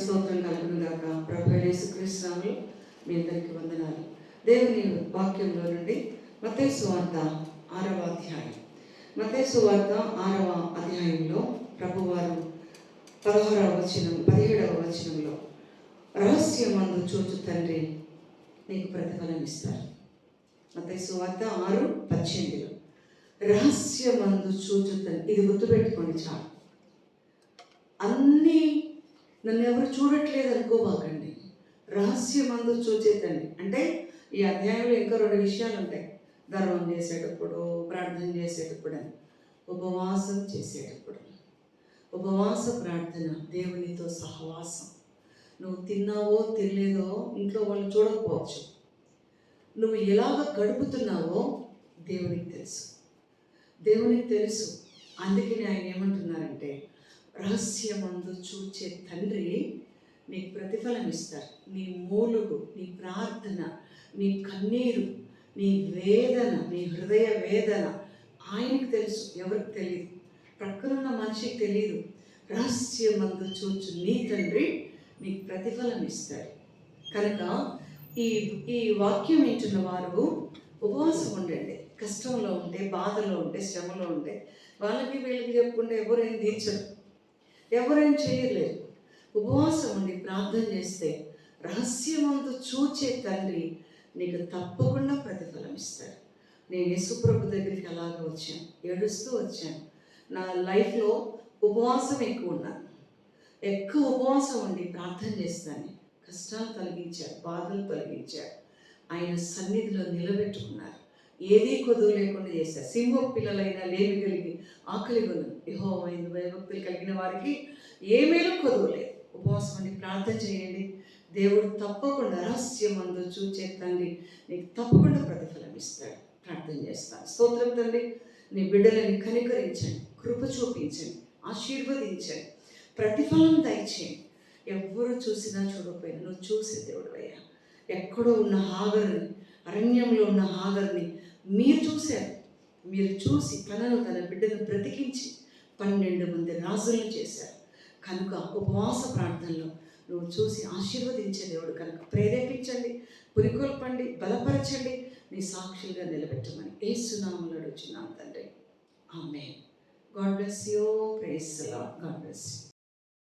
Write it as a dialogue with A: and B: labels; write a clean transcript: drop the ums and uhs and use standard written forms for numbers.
A: స్తోత్రం కలుగును గాక. ప్రభు యేసుక్రీస్తు నామములో మీ అందరికీ వందనాలు. దేవుని వాక్యంలో నుండి మత్తయి సువార్త 6వ అధ్యాయం. మత్తయి సువార్త 6వ అధ్యాయంలో ప్రభువారు 17వ వచనంలో రహస్యమందు చూచు తండ్రి నీకు ప్రతిఫలం ఇస్తారు. మత్తయి సువార్త 6:18 రహస్యమందు చూచు తండ్రి. ఇది గుర్తుపెట్టుకోండి చాలు. అన్నీ నన్ను ఎవరు చూడట్లేదు అనుకోబాకండి. రహస్యమందు చూచేతండి అంటే ఈ అధ్యాయంలో ఇంకా 2 విషయాలు ఉంటాయి. ధర్మం చేసేటప్పుడు, ప్రార్థన చేసేటప్పుడు అని, ఉపవాసం చేసేటప్పుడు. ఉపవాస ప్రార్థన, దేవునితో సహవాసం. నువ్వు తిన్నావో తినలేదో ఇంట్లో వాళ్ళు చూడకపోవచ్చు. నువ్వు ఎలాగ గడుపుతున్నావో దేవునికి తెలుసు. దేవునికి తెలుసు. అందుకని ఆయన ఏమంటున్నారంటే, రహస్యమందు చూచే తండ్రి నీకు ప్రతిఫలం ఇస్తారు. నీ మూలుగు, నీ ప్రార్థన, నీ కన్నీరు, నీ వేదన, నీ హృదయ వేదన ఆయనకు తెలుసు, ఎవరికి తెలియదు, ప్రక్కనున్న మనిషికి తెలియదు. రహస్యమందు చూచు నీ తండ్రి నీకు ప్రతిఫలం ఇస్తాడు. కనుక ఈ వాక్యం వింటున్న వారు ఉపవాసం ఉండండి. కష్టంలో ఉంటే, బాధలో ఉంటే, శ్రమలో ఉంటే వాళ్ళకి వీళ్ళకి చెప్పుకుంటే ఎవరేం తీర్చరు, ఎవరేం చేయలేరు. ఉపవాసం ఉండి ప్రార్థన చేస్తే రహస్యమందు చూచే తండ్రి నీకు తప్పకుండా ప్రతిఫలం ఇస్తాడు. నేను యేసుప్రభు దగ్గరికి అలాగ వచ్చాను, ఏడుస్తూ వచ్చాను. నా లైఫ్లో ఉపవాసం ఎక్కువ ఉపవాసం ఉండి ప్రార్థన చేస్తాను. కష్టాలు తొలగించాడు, బాధలు తొలగించాడు. ఆయన సన్నిధిలో నిలబెట్టుకున్నారు. ఏదీ కొదువు లేకుండా చేశారు. సింహం పిల్లలైనా లేమి కలిగి ఆకలి కొను యెహోవా యందు భయభక్తులు కలిగిన వారికి ఏ మేలు కొదువు లేదు. ఉపవాసం ఉండి ప్రార్థన చేయండి. దేవుడు తప్పకుండా రహస్యమందు చూచే తండ్రి నీకు తప్పకుండా ప్రతిఫలం ఇస్తాడు. ప్రార్థన చేస్తాను. స్తోత్రం తండ్రి, నీ బిడ్డలని కనికరించండి, కృప చూపించండి, ఆశీర్వదించండి, ప్రతిఫలం దయచేయండి. ఎవ్వరు చూసినా చూడకపోయినా నువ్వు చూసే దేవుడు అయ్యా. ఎక్కడో ఉన్న హాగరుని, అరణ్యంలో ఉన్న హాగరుని మీరు చూశారు. మీరు చూసి తన బిడ్డను బ్రతికించి 12 మంది రాజులను చేశారు. కనుక ఉపవాస ప్రార్థనలో నువ్వు చూసి ఆశీర్వదించే దేవుడు కనుక ప్రేరేపించండి, పురికొల్పండి, బలపరచండి, నీ సాక్షులుగా నిలబెట్టమని యేసు నామములో అడుగుచున్నాను తండ్రి. ఆమేన్. God bless you. Praise the Lord. God bless you.